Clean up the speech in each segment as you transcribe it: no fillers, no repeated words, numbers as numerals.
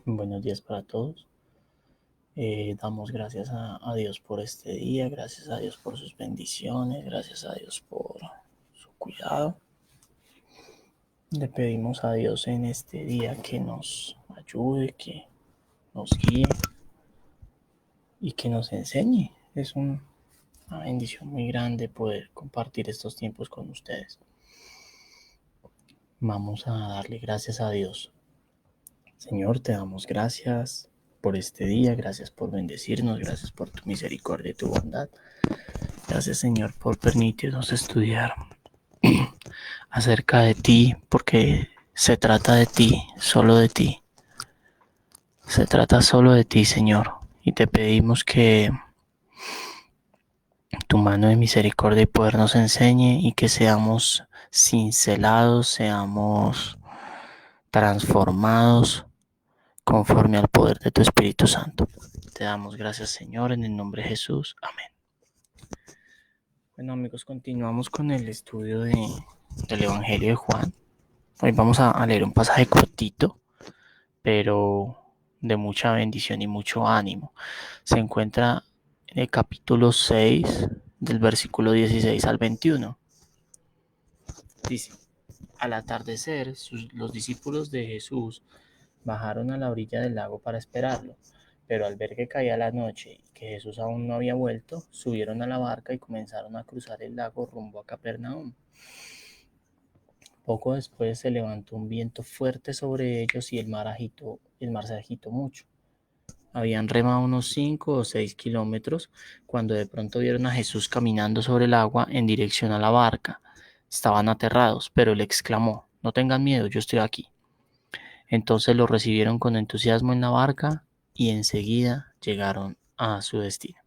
Buenos días para todos. Damos gracias a Dios por este día, gracias a Dios por sus bendiciones, gracias a Dios por su cuidado. Le pedimos a Dios en este día que nos ayude, que nos guíe y que nos enseñe. Es una bendición muy grande poder compartir estos tiempos con ustedes. Vamos a darle gracias a Dios. Señor, te damos gracias por este día, gracias por bendecirnos, gracias por tu misericordia y tu bondad. Gracias, Señor, por permitirnos estudiar acerca de ti, porque se trata de ti, solo de ti. Se trata solo de ti, Señor, y te pedimos que tu mano de misericordia y poder nos enseñe y que seamos cincelados, seamos transformados conforme al poder de tu Espíritu Santo. Te damos gracias, Señor, en el nombre de Jesús. Amén. Bueno, amigos, continuamos con el estudio del Evangelio de Juan. Hoy vamos a leer un pasaje cortito, pero de mucha bendición y mucho ánimo. Se encuentra en el capítulo 6, del versículo 16 al 21. Dice: al atardecer, los discípulos de Jesús bajaron a la orilla del lago para esperarlo, pero al ver que caía la noche y que Jesús aún no había vuelto, subieron a la barca y comenzaron a cruzar el lago rumbo a Capernaum. Poco después se levantó un viento fuerte sobre ellos y el mar se agitó mucho. Habían remado unos 5 o 6 kilómetros cuando de pronto vieron a Jesús caminando sobre el agua en dirección a la barca. Estaban aterrados, pero él exclamó: no tengan miedo, yo estoy aquí. Entonces lo recibieron con entusiasmo en la barca y enseguida llegaron a su destino.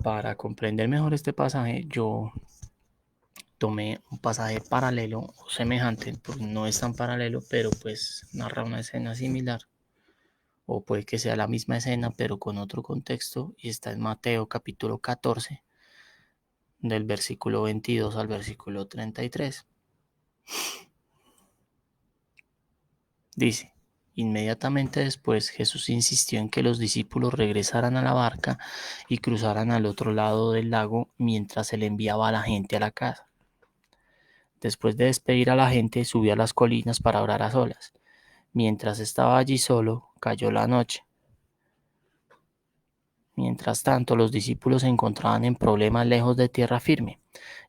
Para comprender mejor este pasaje, yo tomé un pasaje paralelo o semejante, pues no es tan paralelo, pero pues narra una escena similar, o puede que sea la misma escena, pero con otro contexto, y está en Mateo capítulo 14, del versículo 22 al versículo 33. Dice: inmediatamente después Jesús insistió en que los discípulos regresaran a la barca y cruzaran al otro lado del lago mientras él enviaba a la gente a la casa. Después de despedir a la gente, subió a las colinas para orar a solas. Mientras estaba allí solo, cayó la noche. Mientras tanto, los discípulos se encontraban en problemas lejos de tierra firme,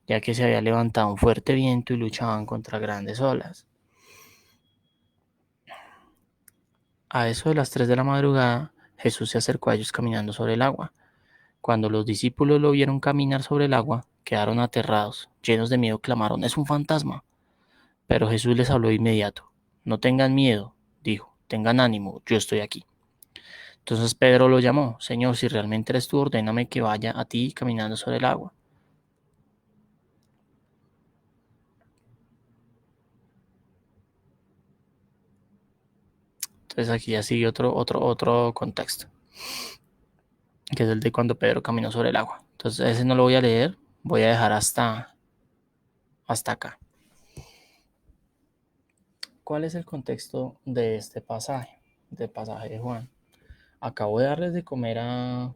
ya que se había levantado un fuerte viento y luchaban contra grandes olas. A eso de las 3 de la madrugada, Jesús se acercó a ellos caminando sobre el agua. Cuando los discípulos lo vieron caminar sobre el agua, quedaron aterrados, llenos de miedo, clamaron: es un fantasma. Pero Jesús les habló de inmediato. No tengan miedo, dijo, tengan ánimo, yo estoy aquí. Entonces Pedro lo llamó: Señor, si realmente eres tú, ordéname que vaya a ti caminando sobre el agua. Entonces aquí ya sigue otro contexto, que es el de cuando Pedro caminó sobre el agua. Entonces ese no lo voy a leer, voy a dejar hasta acá. ¿Cuál es el contexto de este pasaje? Del pasaje de Juan. Acabo de darles de comer a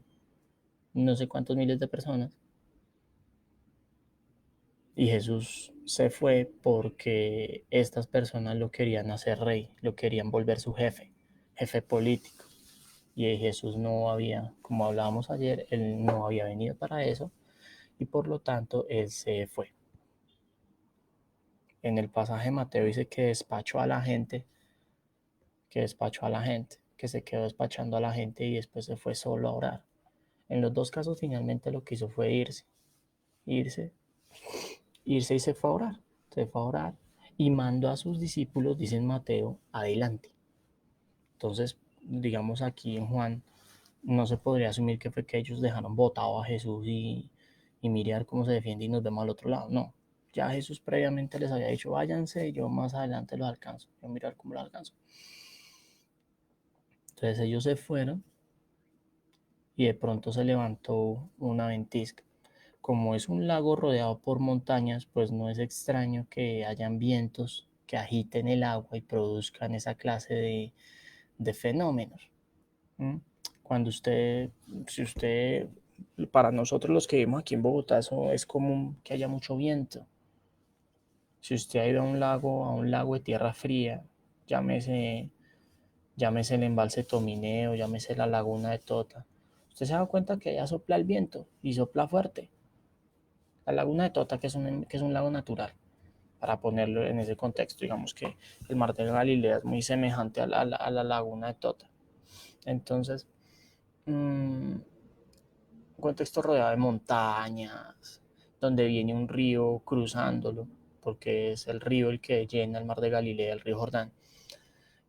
no sé cuántos miles de personas y Jesús se fue porque estas personas lo querían hacer rey, lo querían volver su jefe político. Y Jesús no había, como hablábamos ayer, él no había venido para eso y por lo tanto él se fue. En el pasaje de Mateo dice que despachó a la gente, que se quedó despachando a la gente y después se fue solo a orar. En los dos casos finalmente lo que hizo fue irse y se fue a orar, y mandó a sus discípulos, dice en Mateo, adelante. Entonces, digamos aquí en Juan, no se podría asumir que fue que ellos dejaron botado a Jesús y mirar cómo se defiende y nos vemos al otro lado. No, ya Jesús previamente les había dicho: váyanse y yo más adelante los alcanzo, yo mirar cómo los alcanzo. Entonces ellos se fueron y de pronto se levantó una ventisca. Como es un lago rodeado por montañas, pues no es extraño que hayan vientos que agiten el agua y produzcan esa clase de fenómenos. ¿Mm? Cuando si usted, para nosotros los que vivimos aquí en Bogotá, eso es común que haya mucho viento. Si usted ha ido a un lago de tierra fría, llámese, llámese el embalse Tomineo, llámese la laguna de Tota, usted se da cuenta que allá sopla el viento y sopla fuerte. La laguna de Tota, que es un lago natural, para ponerlo en ese contexto, digamos que el mar de Galilea es muy semejante a la laguna de Tota. Entonces, un contexto rodeado de montañas, donde viene un río cruzándolo, porque es el río el que llena el mar de Galilea, el río Jordán.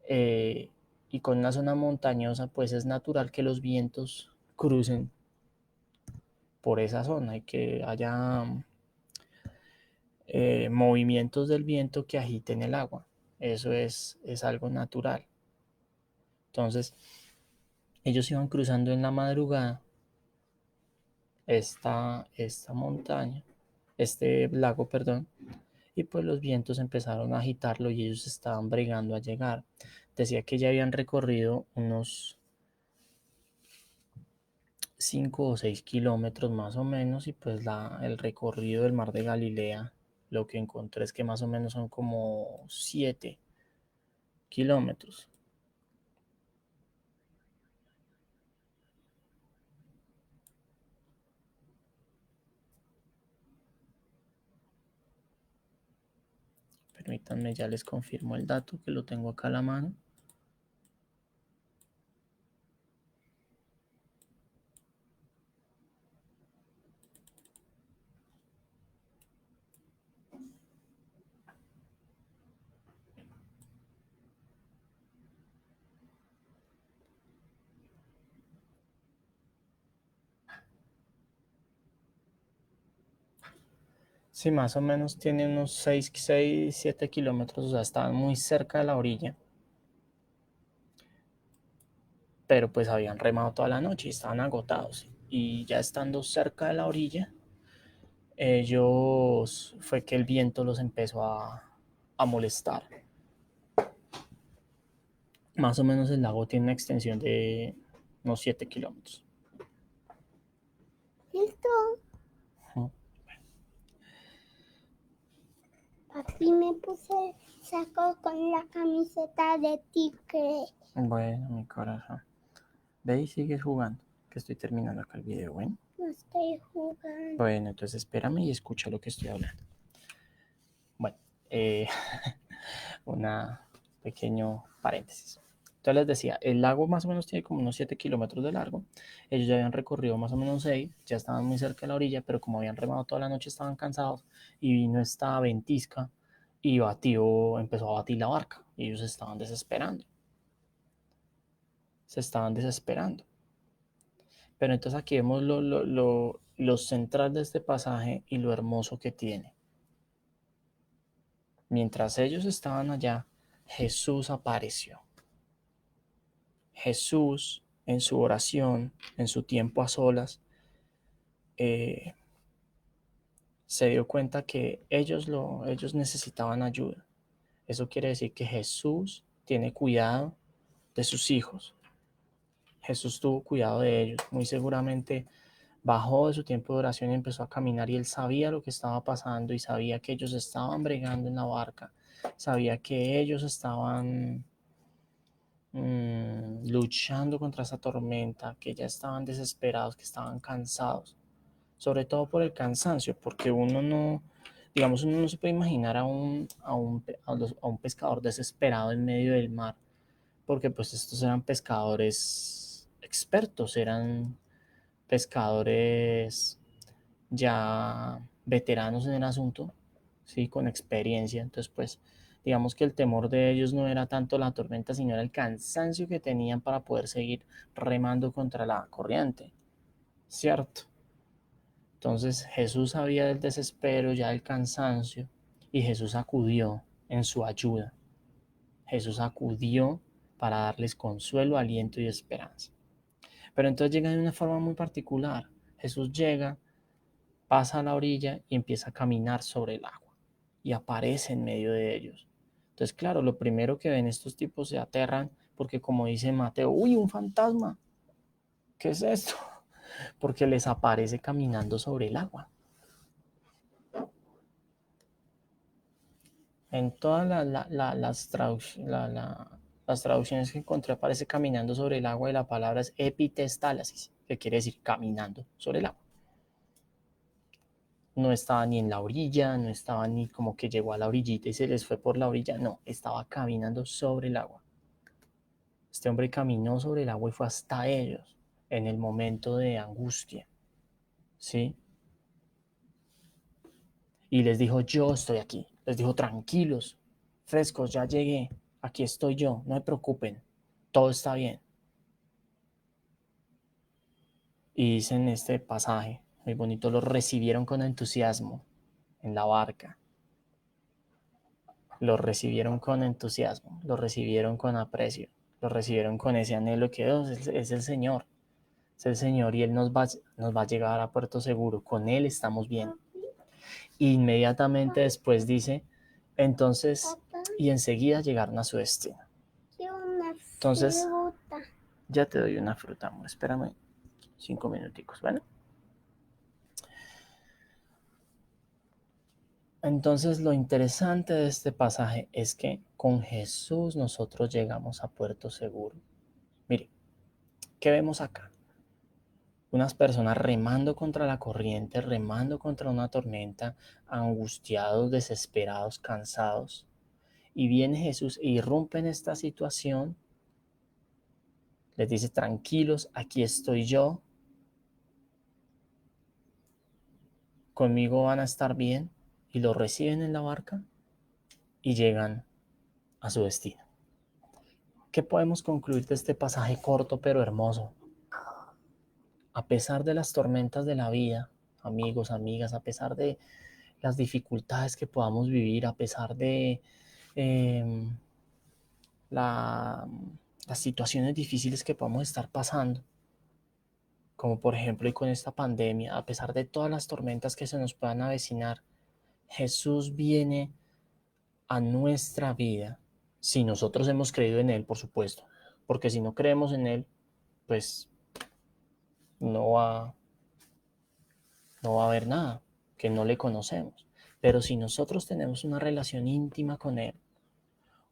Eh, y con una zona montañosa, pues es natural que los vientos crucen por esa zona y que haya movimientos del viento que agiten el agua. Eso es algo natural. Entonces, ellos iban cruzando en la madrugada esta montaña, este lago, perdón, y pues los vientos empezaron a agitarlo y ellos estaban bregando a llegar. Decía que ya habían recorrido unos 5 o 6 kilómetros más o menos y pues el recorrido del mar de Galilea, lo que encontré es que más o menos son como 7 kilómetros. Permítanme, ya les confirmo el dato que lo tengo acá a la mano. Sí, más o menos tiene unos 7 kilómetros, o sea, estaban muy cerca de la orilla, pero pues habían remado toda la noche y estaban agotados. Y ya estando cerca de la orilla, ellos fue que el viento los empezó a molestar. Más o menos el lago tiene una extensión de unos 7 kilómetros. ¿Listo? Ujú. Papi me puse saco con la camiseta de tigre. Bueno, mi corazón. Ve y sigues jugando, que estoy terminando acá el video, ¿bueno? No estoy jugando. Bueno, entonces espérame y escucha lo que estoy hablando. Bueno, una pequeño paréntesis. Entonces les decía, el lago más o menos tiene como unos 7 kilómetros de largo. Ellos ya habían recorrido más o menos 6, ya estaban muy cerca de la orilla, pero como habían remado toda la noche estaban cansados y vino esta ventisca y empezó a batir la barca y ellos estaban desesperando. Se estaban desesperando. Pero entonces aquí vemos lo central de este pasaje y lo hermoso que tiene. Mientras ellos estaban allá, Jesús apareció. Jesús, en su oración, en su tiempo a solas, eh, se dio cuenta que ellos necesitaban ayuda. Eso quiere decir que Jesús tiene cuidado de sus hijos. Jesús tuvo cuidado de ellos. Muy seguramente bajó de su tiempo de oración y empezó a caminar y él sabía lo que estaba pasando y sabía que ellos estaban bregando en la barca. Sabía que ellos estaban luchando contra esa tormenta, que ya estaban desesperados, que estaban cansados, sobre todo por el cansancio, porque uno no, digamos, uno no se puede imaginar a un pescador desesperado en medio del mar, porque pues estos eran pescadores expertos, eran pescadores ya veteranos en el asunto, ¿sí? Con experiencia. Entonces, pues, digamos que el temor de ellos no era tanto la tormenta, sino era el cansancio que tenían para poder seguir remando contra la corriente, ¿cierto? Entonces, Jesús sabía del desespero, ya del cansancio, y Jesús acudió en su ayuda. Jesús acudió para darles consuelo, aliento y esperanza. Pero entonces llega de una forma muy particular. Jesús llega, pasa a la orilla y empieza a caminar sobre el agua y aparece en medio de ellos. Entonces, claro, lo primero que ven estos tipos se aterran porque como dice Mateo, uy, un fantasma, ¿qué es esto? Porque les aparece caminando sobre el agua. En todas las traducciones que encontré aparece caminando sobre el agua y la palabra es epitestálasis, que quiere decir caminando sobre el agua. No estaba ni en la orilla, no estaba ni como que llegó a la orillita y se les fue por la orilla, no, estaba caminando sobre el agua. Este hombre caminó sobre el agua y fue hasta ellos en el momento de angustia, ¿sí? Y les dijo, yo estoy aquí. Les dijo, tranquilos, frescos, ya llegué, aquí estoy yo, no se preocupen, todo está bien. Y dice en este pasaje, muy bonito, los recibieron con entusiasmo en la barca. Los recibieron con entusiasmo, los recibieron con aprecio, los recibieron con ese anhelo que es el Señor. Es el Señor y Él nos va a llegar a puerto seguro. Con Él estamos bien. Inmediatamente después dice, entonces, y enseguida llegaron a su destino. Entonces, ya te doy una fruta, amor. Espérame 5 minuticos, ¿vale? Entonces, lo interesante de este pasaje es que con Jesús nosotros llegamos a puerto seguro. Mire, ¿qué vemos acá? Unas personas remando contra la corriente, remando contra una tormenta, angustiados, desesperados, cansados. Y viene Jesús e irrumpe en esta situación, les dice, tranquilos, aquí estoy yo, conmigo van a estar bien, y lo reciben en la barca y llegan a su destino. ¿Qué podemos concluir de este pasaje corto pero hermoso? A pesar de las tormentas de la vida, amigos, amigas, a pesar de las dificultades que podamos vivir, a pesar de eh, la, las situaciones difíciles que podamos estar pasando, como por ejemplo y con esta pandemia, a pesar de todas las tormentas que se nos puedan avecinar, Jesús viene a nuestra vida si nosotros hemos creído en Él, por supuesto, porque si no creemos en Él, pues no va, no va a haber nada, que no le conocemos. Pero si nosotros tenemos una relación íntima con Él,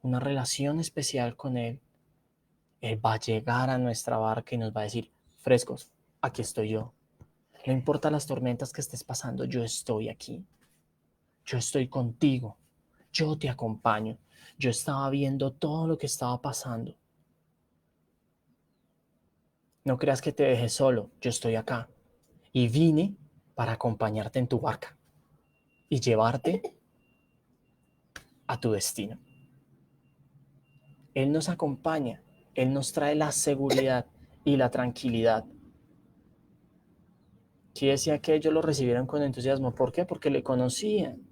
una relación especial con Él, Él va a llegar a nuestra barca y nos va a decir, frescos, aquí estoy yo. No importa las tormentas que estés pasando, yo estoy aquí. Yo estoy contigo. Yo te acompaño. Yo estaba viendo todo lo que estaba pasando. No creas que te dejé solo. Yo estoy acá. Y vine para acompañarte en tu barca y llevarte a tu destino. Él nos acompaña. Él nos trae la seguridad y la tranquilidad. Sí decía que ellos lo recibieron con entusiasmo. ¿Por qué? Porque le conocían.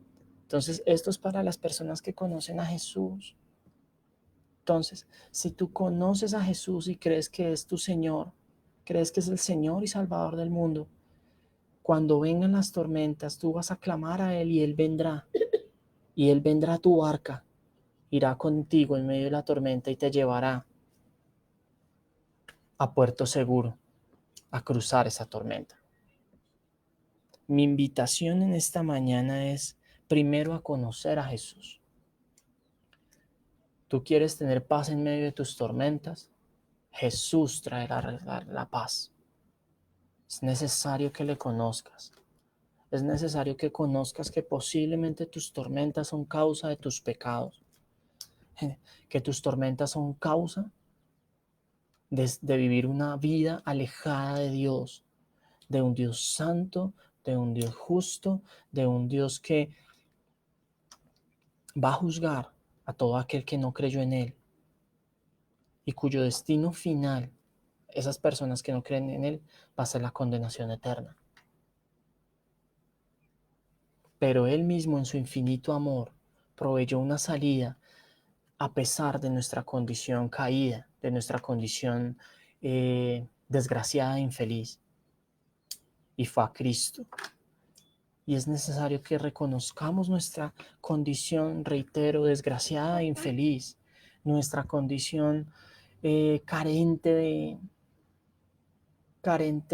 Entonces, esto es para las personas que conocen a Jesús. Entonces, si tú conoces a Jesús y crees que es tu Señor, crees que es el Señor y Salvador del mundo, cuando vengan las tormentas, tú vas a clamar a Él y Él vendrá. Y Él vendrá a tu barca, irá contigo en medio de la tormenta y te llevará a puerto seguro, a cruzar esa tormenta. Mi invitación en esta mañana es primero a conocer a Jesús. ¿Tú quieres tener paz en medio de tus tormentas? Jesús traerá la paz. Es necesario que le conozcas. Es necesario que conozcas que posiblemente tus tormentas son causa de tus pecados. Que tus tormentas son causa de vivir una vida alejada de Dios. De un Dios santo, de un Dios justo, de un Dios que va a juzgar a todo aquel que no creyó en Él. Y cuyo destino final, esas personas que no creen en Él, va a ser la condenación eterna. Pero Él mismo en su infinito amor proveyó una salida a pesar de nuestra condición caída, de nuestra condición desgraciada e infeliz. Y fue a Cristo. Y es necesario que reconozcamos nuestra condición, reitero, desgraciada e infeliz, nuestra condición carente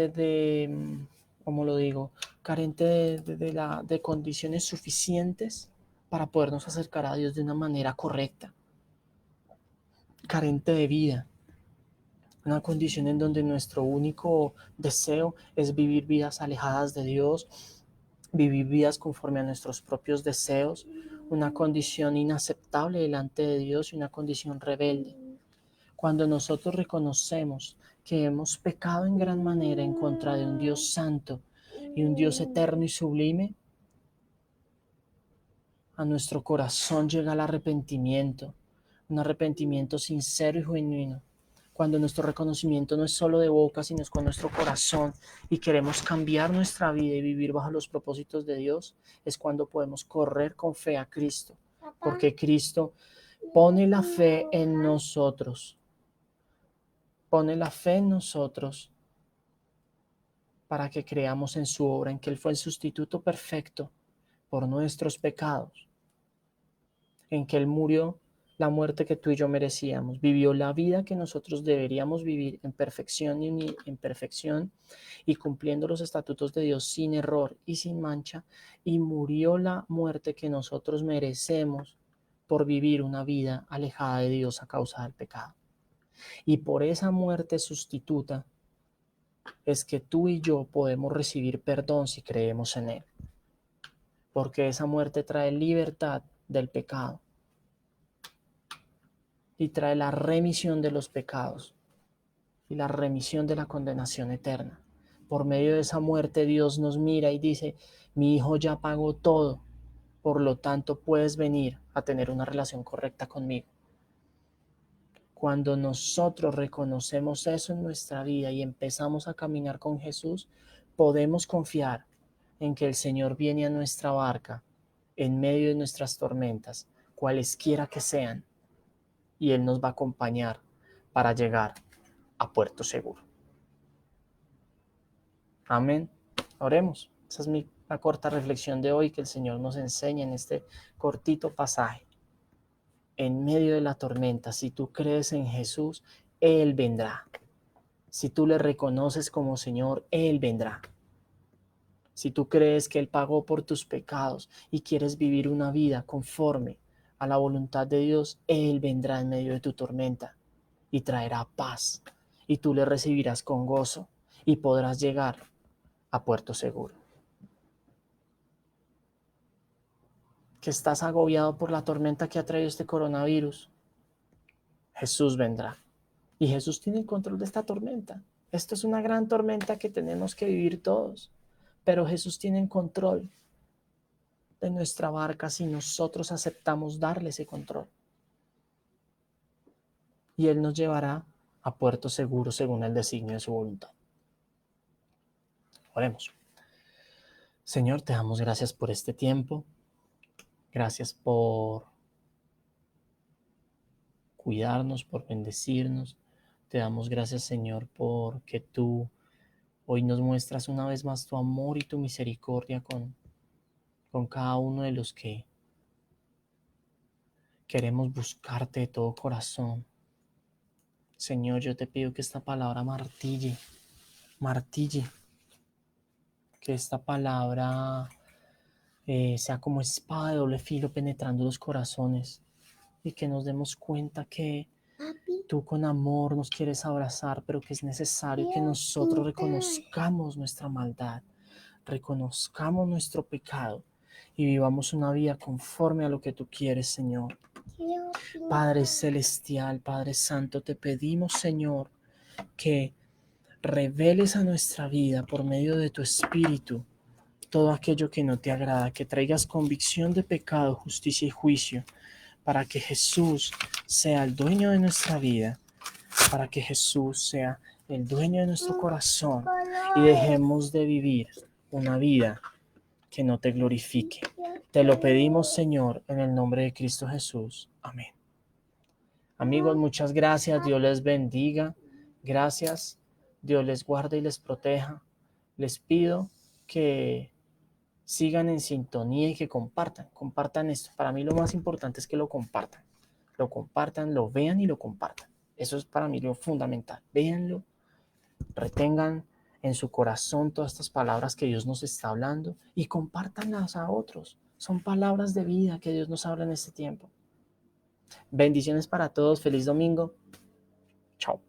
de, ¿cómo lo digo? Carente de condiciones suficientes para podernos acercar a Dios de una manera correcta, carente de vida, una condición en donde nuestro único deseo es vivir vidas alejadas de Dios, vivir vidas conforme a nuestros propios deseos, una condición inaceptable delante de Dios y una condición rebelde. Cuando nosotros reconocemos que hemos pecado en gran manera en contra de un Dios santo y un Dios eterno y sublime, a nuestro corazón llega el arrepentimiento, un arrepentimiento sincero y genuino. Cuando nuestro reconocimiento no es solo de boca, sino es con nuestro corazón y queremos cambiar nuestra vida y vivir bajo los propósitos de Dios, es cuando podemos correr con fe a Cristo, porque Cristo pone la fe en nosotros. Pone la fe en nosotros para que creamos en su obra, en que Él fue el sustituto perfecto por nuestros pecados, en que Él murió la muerte que tú y yo merecíamos, vivió la vida que nosotros deberíamos vivir en perfección y cumpliendo los estatutos de Dios sin error y sin mancha, y murió la muerte que nosotros merecemos por vivir una vida alejada de Dios a causa del pecado. Y por esa muerte sustituta es que tú y yo podemos recibir perdón si creemos en Él. Porque esa muerte trae libertad del pecado y trae la remisión de los pecados y la remisión de la condenación eterna. Por medio de esa muerte Dios nos mira y dice, mi hijo ya pagó todo, por lo tanto puedes venir a tener una relación correcta conmigo. Cuando nosotros reconocemos eso en nuestra vida y empezamos a caminar con Jesús, podemos confiar en que el Señor viene a nuestra barca en medio de nuestras tormentas, cualesquiera que sean, y Él nos va a acompañar para llegar a puerto seguro. Amén. Oremos. Esa es la corta reflexión de hoy que el Señor nos enseña en este cortito pasaje. En medio de la tormenta, si tú crees en Jesús, Él vendrá. Si tú le reconoces como Señor, Él vendrá. Si tú crees que Él pagó por tus pecados y quieres vivir una vida conforme a la voluntad de Dios, Él vendrá en medio de tu tormenta y traerá paz. Y tú le recibirás con gozo y podrás llegar a puerto seguro. Que estás agobiado por la tormenta que ha traído este coronavirus, Jesús vendrá. Y Jesús tiene el control de esta tormenta. Esto es una gran tormenta que tenemos que vivir todos. Pero Jesús tiene el control de nuestra barca si nosotros aceptamos darle ese control. Y Él nos llevará a puerto seguro según el designio de su voluntad. Oremos. Señor, te damos gracias por este tiempo. Gracias por cuidarnos, por bendecirnos. Te damos gracias, Señor, porque tú hoy nos muestras una vez más tu amor y tu misericordia con cada uno de los que queremos buscarte de todo corazón. Señor, yo te pido que esta palabra martille, que esta palabra sea como espada de doble filo penetrando los corazones y que nos demos cuenta que tú con amor nos quieres abrazar, pero que es necesario que nosotros reconozcamos nuestra maldad, reconozcamos nuestro pecado y vivamos una vida conforme a lo que tú quieres, Señor. Padre Celestial, Padre Santo, te pedimos, Señor, que reveles a nuestra vida por medio de tu Espíritu todo aquello que no te agrada, que traigas convicción de pecado, justicia y juicio, para que Jesús sea el dueño de nuestra vida, para que Jesús sea el dueño de nuestro corazón y dejemos de vivir una vida que no te glorifique. Te lo pedimos, Señor, en el nombre de Cristo Jesús. Amén. Amigos, muchas gracias. Dios les bendiga. Gracias. Dios les guarde y les proteja. Les pido que sigan en sintonía y que compartan esto. Para mí lo más importante es que lo compartan, lo vean y lo compartan. Eso es para mí lo fundamental. Véanlo, retengan en su corazón todas estas palabras que Dios nos está hablando y compártanlas a otros. Son palabras de vida que Dios nos habla en este tiempo. Bendiciones para todos. Feliz domingo. Chao.